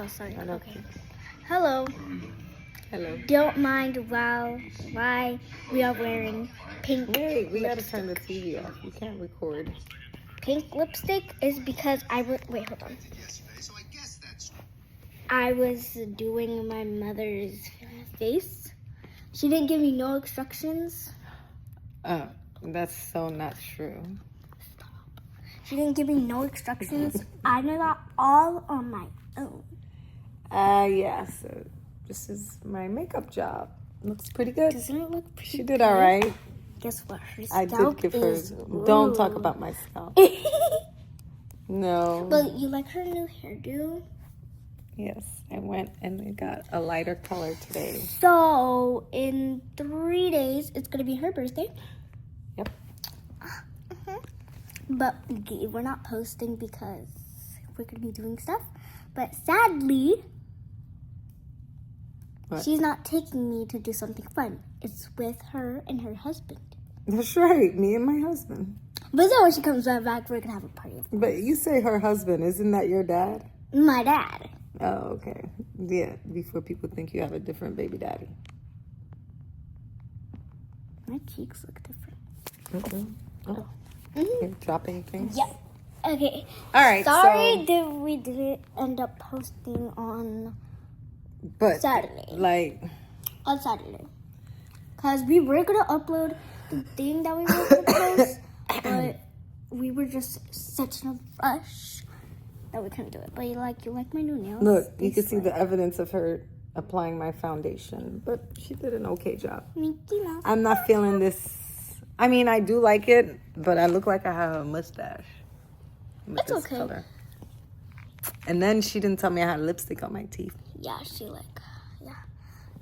Oh, sorry. I know. Okay. Hello. Hello. Don't mind why we are wearing pink Wait, we gotta lipstick. turn the TV off. You can't record. Pink lipstick is because wait, hold on. I was doing my mother's face. She didn't give me no instructions. Oh, that's so not true. She didn't give me no instructions. I did that all on my own. Yeah, so this is my makeup job. Looks pretty good. Doesn't it look pretty She did all right. Guess what? Her I scalp did give her. is Don't talk about my scalp. No. But you like her new hairdo? Yes, I went and I got a lighter color today. So, in 3 days, it's going to be her birthday. Yep. But we're not posting because we're going to be doing stuff. But sadly, What? she's not taking me to do something fun. It's with her and her husband. That's right, me and my husband. But then when she comes back, we're going to have a party. But you say her husband, isn't that your dad? My dad. Oh, okay. Yeah, before people think you have a different baby daddy. My cheeks look different. Mm-hmm. Oh. Mm-hmm. You're dropping things? Yeah. Okay. All right, Sorry that we didn't end up posting on but Saturday. Like, On Saturday. Because we were going to upload the thing that we were going to post, but we were just such in a rush that we couldn't do it. But you like my new nails? look, you can see the evidence of her applying my foundation, but she did an okay job. Mickey Mouse. I'm not feeling this. I mean, I do like it, but I look like I have a mustache. With It's this okay. color. And then she didn't tell me I had lipstick on my teeth. Yeah, yeah.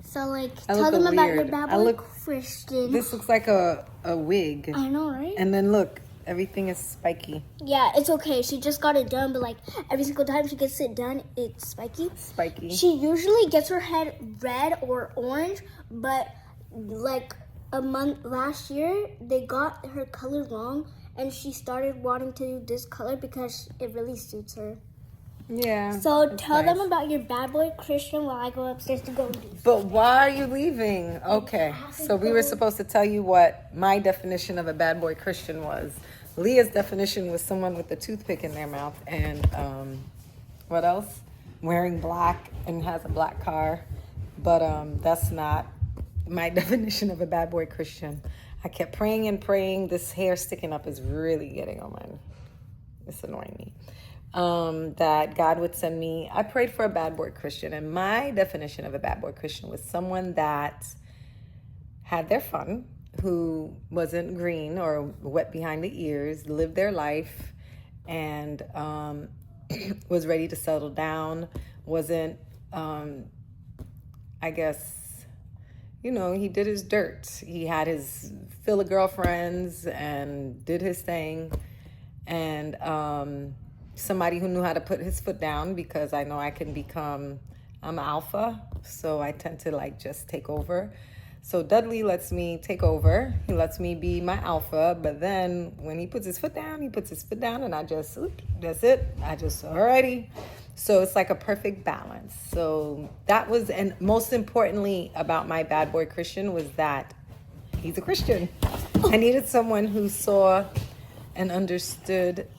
So, I tell look them about your weird. bad I boy look- Christian. This looks like a wig. I know, right? And then look, everything is spiky. Yeah, it's okay. She just got it done, but every single time she gets it done, it's spiky. Spiky. She usually gets her head red or orange, but a month last year, they got her color wrong, and she started wanting to do this color because it really suits her. Yeah. So that's tell them nice. about your bad boy Christian while I go upstairs to go and do. But why are you leaving? Okay, so we were supposed to tell you what my definition of a bad boy Christian was. Liya's definition was someone with a toothpick in their mouth and what else? Wearing black and has a black car. But that's not my definition of a bad boy Christian. I kept praying and praying. This hair sticking up is really getting on my... It's annoying me. That God would send me... I prayed for a bad boy Christian, and my definition of a bad boy Christian was someone that had their fun, who wasn't green or wet behind the ears, lived their life, and was ready to settle down, wasn't, I guess... he did his dirt. He had his fill of girlfriends and did his thing. And somebody who knew how to put his foot down, because I know I can become, I'm alpha. So I tend to just take over. So Dudley lets me take over. He lets me be my alpha. But then when he puts his foot down, he puts his foot down and I just, that's it. Alrighty. So it's like a perfect balance. So that was, and most importantly about my bad boy Christian was that he's a Christian. I needed someone who saw and understood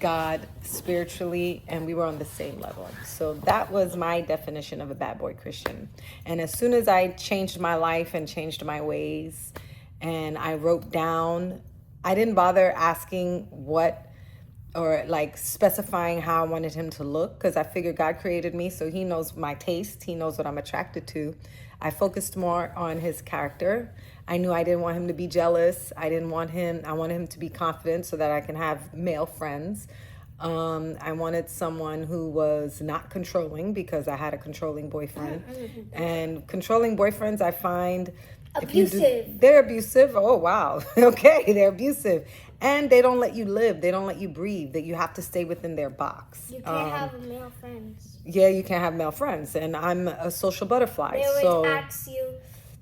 God spiritually, and we were on the same level. So that was my definition of a bad boy Christian. And as soon as I changed my life and changed my ways, and I wrote down, I didn't bother asking what, or specifying how I wanted him to look, because I figured God created me, so he knows my taste. He knows what I'm attracted to. I focused more on his character. I knew I didn't want him to be jealous. I wanted him to be confident so that I can have male friends. I wanted someone who was not controlling, because I had a controlling boyfriend. And controlling boyfriends, I find... Abusive. They're abusive. Oh, wow. Okay, they're abusive. And they don't let you live. They don't let you breathe. That you have to stay within their box. You can't have male friends. Yeah, you can't have male friends. And I'm a social butterfly. They always ask you,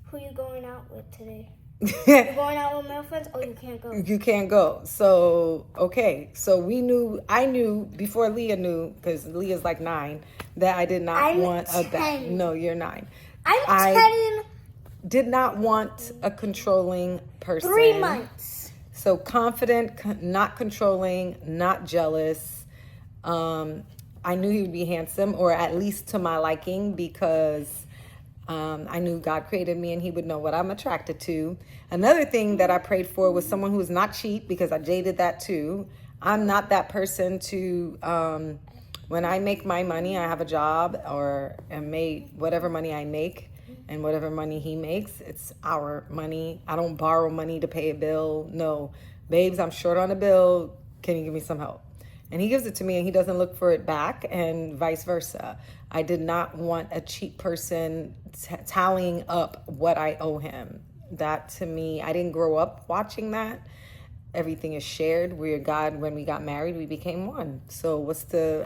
who you going out with today? You're going out with male friends? Oh, you can't go. You can't go. So, okay. So I knew before Liya knew, because Liya's like 9, that I did not I'm want a 10. No, you're 9. I'm 10. Did not want a controlling person. 3 months. So confident, not controlling, not jealous. I knew he would be handsome, or at least to my liking, because I knew God created me and he would know what I'm attracted to. Another thing that I prayed for was someone who was not cheap, because I jaded that too. I'm not that person to, when I make my money, I have a job and make whatever money I make and whatever money he makes, it's our money. I don't borrow money to pay a bill. No, babes, I'm short on a bill. Can you give me some help? And he gives it to me and he doesn't look for it back, and vice versa. I did not want a cheap person tallying up what I owe him. That to me, I didn't grow up watching that. Everything is shared. When we got married, we became one. So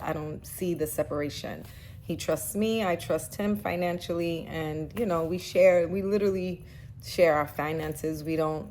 I don't see the separation. He trusts me, I trust him financially, and we literally share our finances. We don't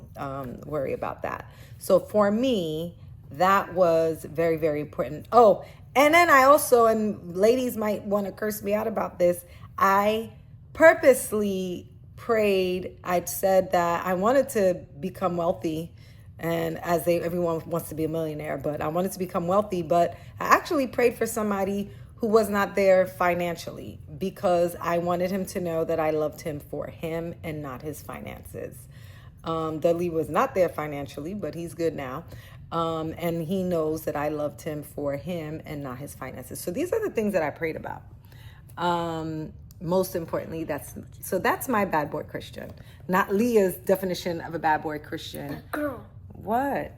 worry about that. So for me, that was very, very important. Oh, and then I also, and ladies might want to curse me out about this, I purposely prayed. I said that I wanted to become wealthy, and everyone wants to be a millionaire, but I wanted to become wealthy. But I actually prayed for somebody who was not there financially, because I wanted him to know that I loved him for him and not his finances. Dudley was not there financially, but he's good now. And he knows that I loved him for him and not his finances. So these are the things that I prayed about. Most importantly, that's my bad boy Christian, not Liya's definition of a bad boy Christian. Girl. What?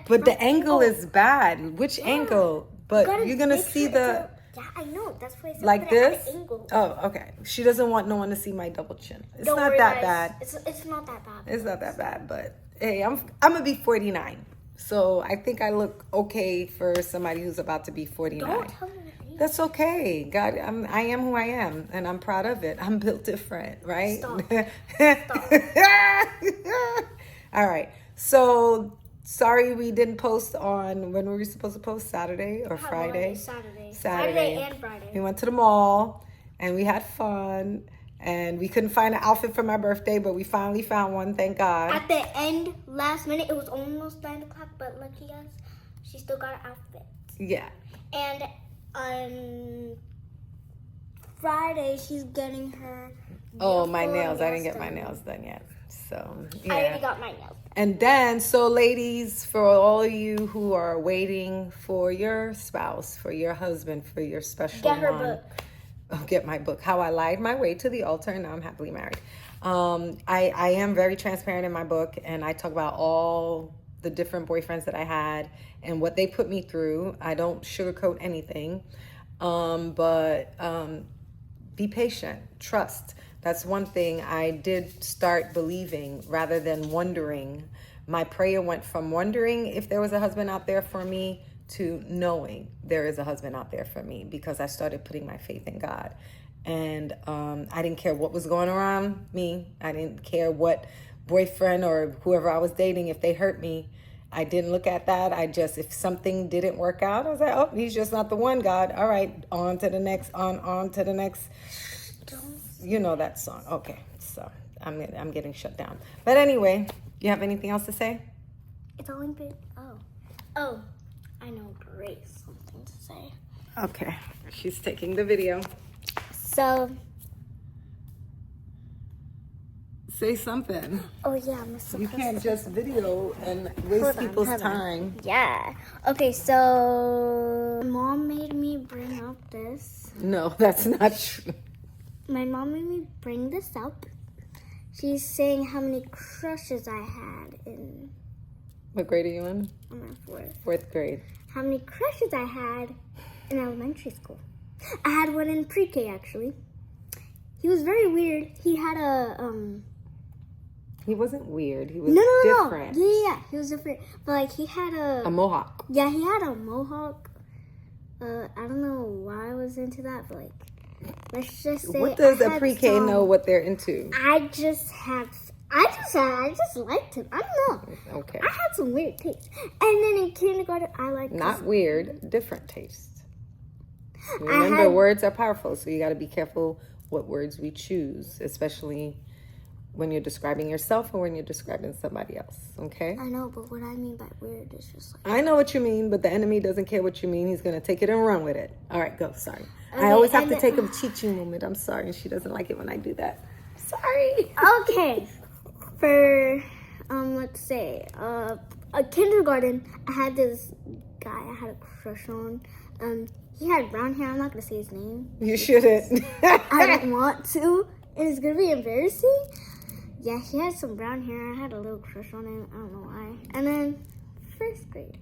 But the angle is bad. Which angle? But you're going to see yeah, I know. That's why I said like this? At an angle. Oh, okay. She doesn't want no one to see my double chin. It's Don't not worry, that guys. bad. It's not that bad. It's not that bad, but hey, I'm going to be 49. So I think I look okay for somebody who's about to be 49. Don't tell me that. That's okay. God, I am who I am, and I'm proud of it. I'm built different, right? Stop. All right. So sorry we didn't post on, when were we supposed to post? Saturday or Friday? Saturday and Friday. We went to the mall and we had fun, and we couldn't find an outfit for my birthday, but we finally found one, thank God. At the end, last minute, it was almost 9 o'clock, but lucky us, she still got an outfit. Yeah. And on Friday, she's getting her. Oh, my nails. I didn't get my nails done yet. So, yeah. I already got my nails done. And then, so ladies, for all of you who are waiting for your spouse, for your husband, for your special Get her one, book. Get my book, How I Lied My Way to the Altar and Now I'm Happily Married. I am very transparent in my book, and I talk about all the different boyfriends that I had and what they put me through. I don't sugarcoat anything, but be patient, trust. That's one thing I did start believing rather than wondering. My prayer went from wondering if there was a husband out there for me to knowing there is a husband out there for me, because I started putting my faith in God. And I didn't care what was going around me. I didn't care what boyfriend or whoever I was dating, if they hurt me. I didn't look at that. If something didn't work out, I was like, oh, he's just not the one, God. All right, on to the next, on to the next. You know that song. Okay, so I'm getting shut down. But anyway, you have anything else to say? It's only been, oh, I know Grace something to say. Okay, she's taking the video. So. Say something. Oh yeah, I'm supposed to. You can't just video and waste people's time. Yeah. Okay, so Mom made me bring out this. No, that's not true. My mom made me bring this up. She's saying how many crushes I had in. What grade are you in? I'm in fourth. Fourth grade. How many crushes I had in elementary school. I had one in pre-K, actually. He was very weird. He had a, He wasn't weird. He was different. No. Yeah, he was different. But, like, he had a mohawk. Yeah, he had a mohawk. I don't know why I was into that, but, like, let's just say. What does a pre-K know what they're into? I I just liked him. I don't know. Okay. I had some weird taste. And then in kindergarten, I liked Not weird, different taste. I Remember, had- words are powerful, so you got to be careful what words we choose, especially when you're describing yourself or when you're describing somebody else, okay? I know, but what I mean by weird is just like... I know what you mean, but the enemy doesn't care what you mean. He's going to take it and run with it. All right, go. Sorry. Okay, I always have to and take a teaching moment. I'm sorry. And she doesn't like it when I do that. Sorry. Okay. For, let's say, a kindergarten, I had this guy I had a crush on. He had brown hair. I'm not going to say his name. You shouldn't. I don't want to. And it's going to be embarrassing. Yeah, he had some brown hair. I had a little crush on him. I don't know why. And then, first grade.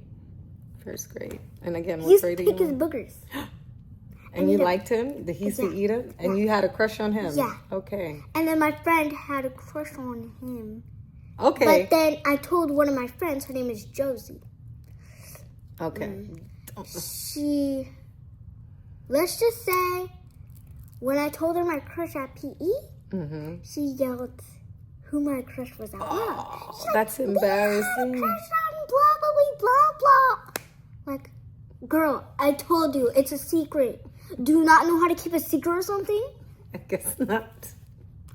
First grade. And again, He what used to grade are pick his you in? boogers. And you liked him? He used to eat him? And you had a crush on him? Yeah. Okay. And then my friend had a crush on him. Okay. But then I told one of my friends, her name is Josie. Okay. She, let's just say, when I told her my crush at PE, she yelled who my crush was at work. Oh, that's embarrassing. Crush on blah, blah, blah, blah. Like, girl, I told you, it's a secret. Do you not know how to keep a secret or something? I guess not.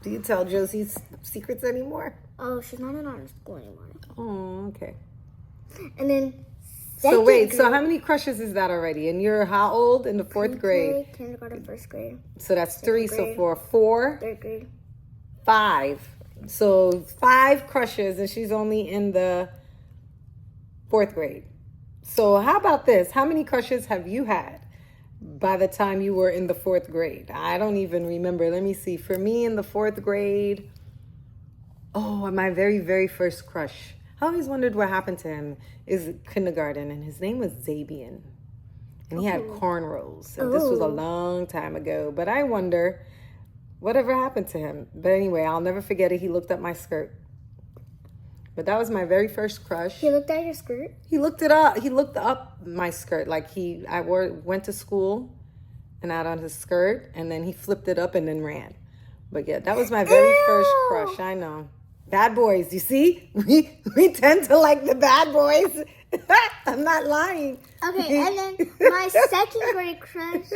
Do you tell Josie's secrets anymore? Oh, she's not in our school anymore. Oh, okay. And then, So wait, second so grade- how many crushes is that already? And you're how old? In the fourth grade? Kindergarten, first grade, So that's three. So grade. for 4, third grade. 5. So 5 crushes, and she's only in the 4th grade. So how about this? How many crushes have you had by the time you were in the 4th grade? I don't even remember. Let me see. For me in the 4th grade, my very, very first crush. I always wondered what happened to him. Is kindergarten, and his name was Zabian. And he had cornrows. And this was a long time ago. But I wonder whatever happened to him. But anyway, I'll never forget it. He looked at my skirt. But that was my very first crush. He looked at your skirt? He looked it up. He looked up my skirt. Like went to school and had on his skirt, and then he flipped it up and then ran. But yeah, that was my very first crush. I know. Bad boys, you see? We tend to like the bad boys. I'm not lying. Okay, and then my second grade crush,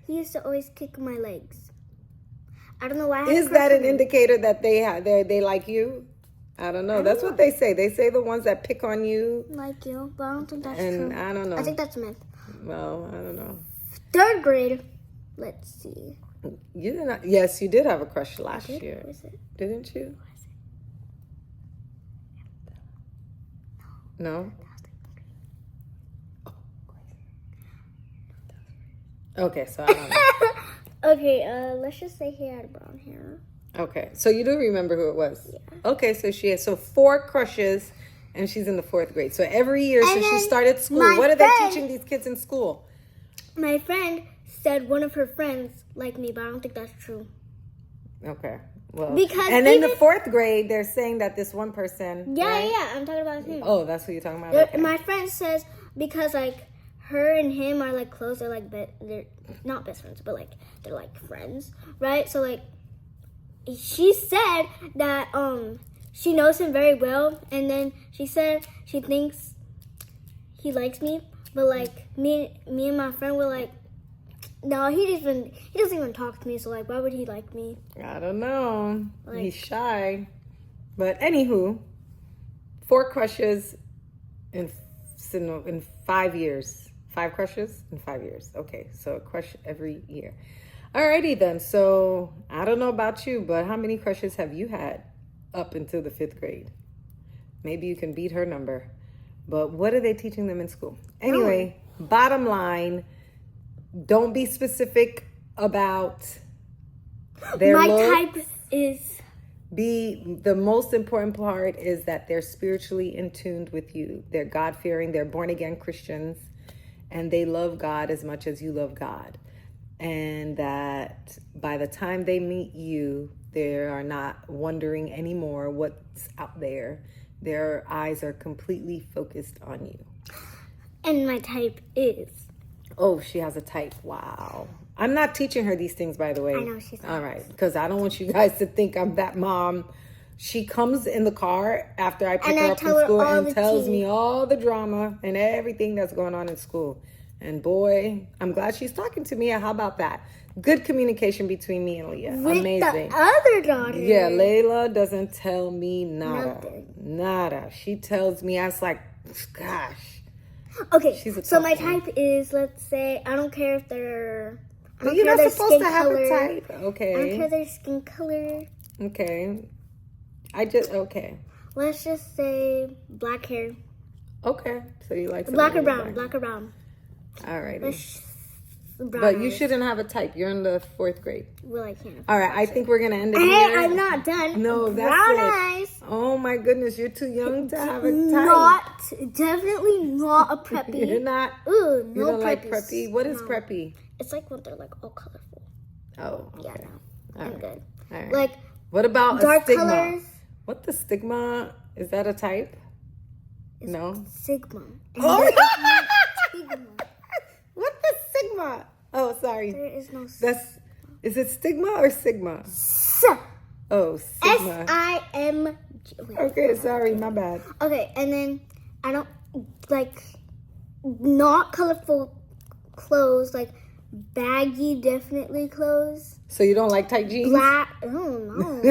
he used to always kick my legs. I don't know why. I had a Is crush that on an him. indicator that they like you? I don't know. That's what they say. They say the ones that pick on you. Like you, but I don't think that's And true. I don't know. I think that's myth. Well, I don't know. Third grade, let's see. You did not. Yes, you did have a crush last year, What is it? didn't you? No. Okay, so I don't know. Okay, let's just say he had brown hair. Okay, so you do remember who it was? Yeah. Okay, so she has 4 crushes, and she's in the 4th grade. So every year since she then started school, my what are they friend- teaching these kids in school? My friend said one of her friends liked me, but I don't think that's true. Okay, well, Because and in the even- 4th grade, they're saying that this one person. Yeah, right? yeah, I'm talking about him. Oh, that's what you're talking about. They're- Okay. My friend says because like her and him are like close. They're like they're not best friends, but like they're like friends, right? So like she said that she knows him very well, and then she said she thinks he likes me, but like me and my friend were like, no, he doesn't even talk to me. So like, why would he like me? I don't know. Like- He's shy. But anywho, 4 crushes in 5 years. 5 crushes in 5 years. Okay, so a crush every year. Alrighty then. So I don't know about you, but how many crushes have you had up until the 5th grade? Maybe you can beat her number. But what are they teaching them in school? Anyway, bottom line, don't be specific about their My looks. type is The most important part is that they're spiritually in tune with you. They're God-fearing, they're born-again Christians, and they love God as much as you love God. And that by the time they meet you, they are not wondering anymore what's out there. Their eyes are completely focused on you. and my type is. Oh, she has a type. Wow. I'm not teaching her these things, by the way. I know she's not. All right, because I don't want you guys to think I'm that mom She comes in the car after I pick And her I up from tell her school all and the tells tea. me all the drama and everything that's going on in school. And boy, I'm glad she's talking to me. How about that? Good communication between me and Liya. With Amazing. the other daughter. Yeah, Layla doesn't tell me nada. Nothing. Nada. She tells me, I was like, gosh. Okay, She's a so tough my one. type is, let's say, I don't care if they're... I But don't you're care not their supposed skin to have color. a type. I don't care Okay. their skin color. Okay. Okay. Let's just say black hair. Okay. So you like Black or somebody brown. with Black or brown. Alrighty. Brown But you eyes. shouldn't have a type. You're in the 4th grade. Well, I can't. All right. I think we're going to end it Hey, here. I'm not done. No, that's brown it. eyes. Oh my goodness. You're too young to have a type. Definitely not a preppy. You're not. Ooh, no You don't like preppies. preppy? What is No. preppy? It's like when they're like all colorful. Oh, okay. Yeah, no. All I'm right. good. All right. Like What about dark a stigma? colors. What the stigma? Is that a type? No. Sigma. And Oh. there is no stigma. What the sigma? Oh, sorry. There is no Is it stigma or sigma? Oh, sigma. S-I-M. Okay, sorry, my bad. Okay, and then I don't like not colorful clothes, like baggy, definitely clothes. So you don't like tight jeans? Black. Oh no.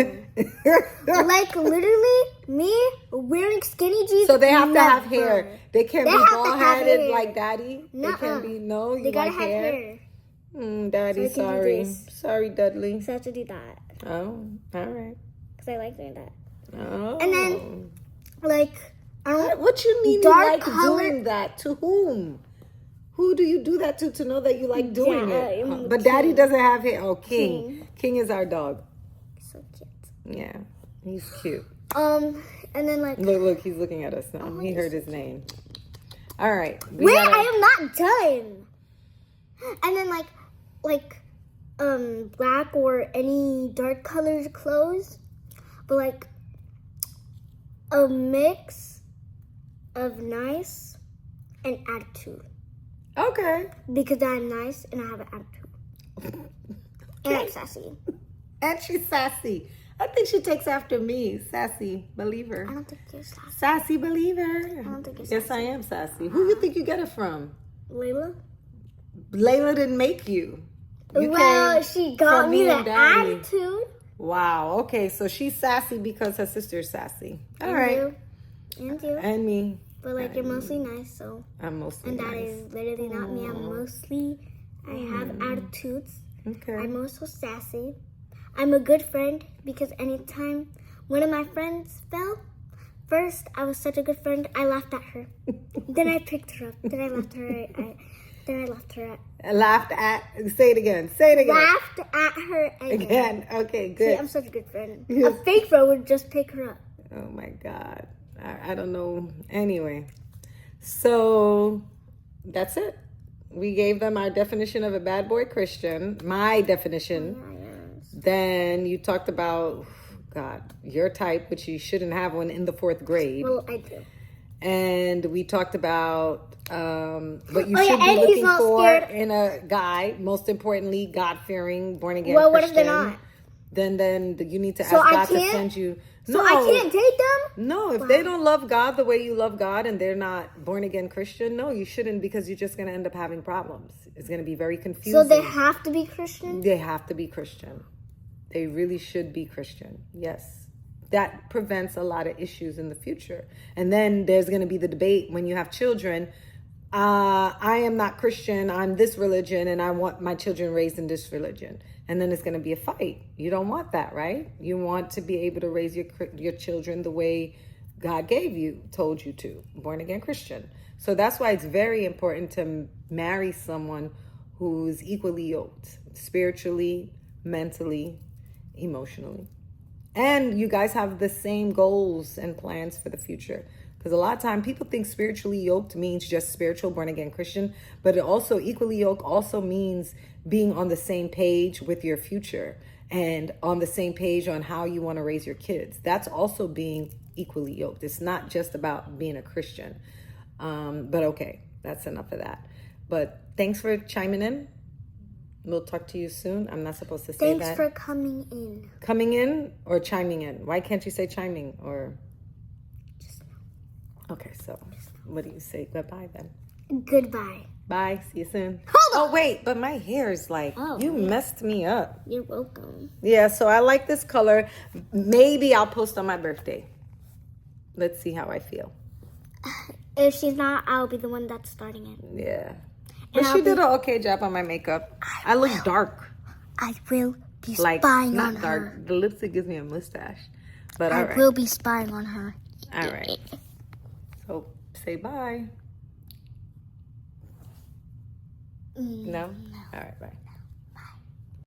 Like literally me wearing skinny jeans. So they have to have never. hair. They can't They be have to bald have headed hair. like daddy. They Nuh-uh. can't be You They gotta like have hair? hair. Daddy, So I can do sorry. this. Sorry, Dudley. So I have to do that Oh, all right. because I like doing that. Oh. And then like I don't. What you mean Dark you like color- doing that? To whom? Who do you do that to know that you like doing it? I'm But Daddy King. doesn't have hair. Oh, King. King is our dog. So cute. Yeah, he's cute. And then like. Look, he's looking at us now. He heard his name. All right. Wait, I am not done. And then black or any dark colored clothes, but like a mix of nice and attitude. Okay. Because I'm nice and I have an attitude. And I'm sassy. And she's sassy. I think she takes after me. Sassy believer. I don't think you're sassy. Sassy believer. I don't think you're Yes, I am sassy. Who you think you get it from? Layla? Layla didn't make you. You Well, came she got from me and the Daddy. attitude. Wow. Okay, so she's sassy because her sister's sassy. All And right. you. And you. And me. But like you're mostly nice, so. I'm mostly And that nice. is literally not me. I'm mostly, I have attitudes. Okay. I'm also sassy. I'm a good friend because anytime one of my friends fell, first I was such a good friend, I laughed at her. Then I picked her up. Then I left her. Then I left her. Laughed at. Say it again. Say it again. Laughed at her again. Okay, See, good. I'm such a good friend. A fake friend would just pick her up. Oh my God. I don't know. Anyway, so that's it. We gave them our definition of a bad boy Christian. My definition. Then you talked about, God, your type, which you shouldn't have one in the 4th grade. Well, I do. And we talked about what you Oh, yeah, should be and he's looking not for scared. in a guy. Most importantly, God-fearing, born-again Well, what if Christian. they're not? Then you need to ask So I God to can't? send you. So I can't date them? No, if they don't love God the way you love God and they're not born-again Christian, no, you shouldn't, because you're just going to end up having problems. It's going to be very confusing. So they have to be Christian? They have to be Christian. They really should be Christian. Yes. That prevents a lot of issues in the future. And then there's going to be the debate when you have children. I am not Christian. I'm this religion, and I want my children raised in this religion. And then it's going to be a fight. You don't want that, right? You want to be able to raise your children the way God gave you, told you to, born again Christian. So that's why it's very important to marry someone who's equally yoked, spiritually, mentally, emotionally. And you guys have the same goals and plans for the future. Because a lot of time people think spiritually yoked means just spiritual, born again Christian, but it also equally yoked also means being on the same page with your future and on the same page on how you want to raise your kids. That's also being equally yoked. It's not just about being a Christian. But okay, that's enough of that. But thanks for chiming in. We'll talk to you soon. I'm not supposed to say Thanks that. for coming in. Coming in or chiming in? Why can't you say chiming or? Okay, so what do you say? Goodbye then. Goodbye. Bye. See you soon. Hold on. Oh wait, but my hair is like you messed me up. You're welcome. Yeah, so I like this color. Maybe I'll post on my birthday. Let's see how I feel. If she's not, I'll be the one that's starting it. Yeah. But she did an okay job on my makeup. I look dark. I will be Like, spying not on dark. her. The lipstick gives me a mustache. But all I right. will be spying on her. All right. So say bye. No? All right, bye.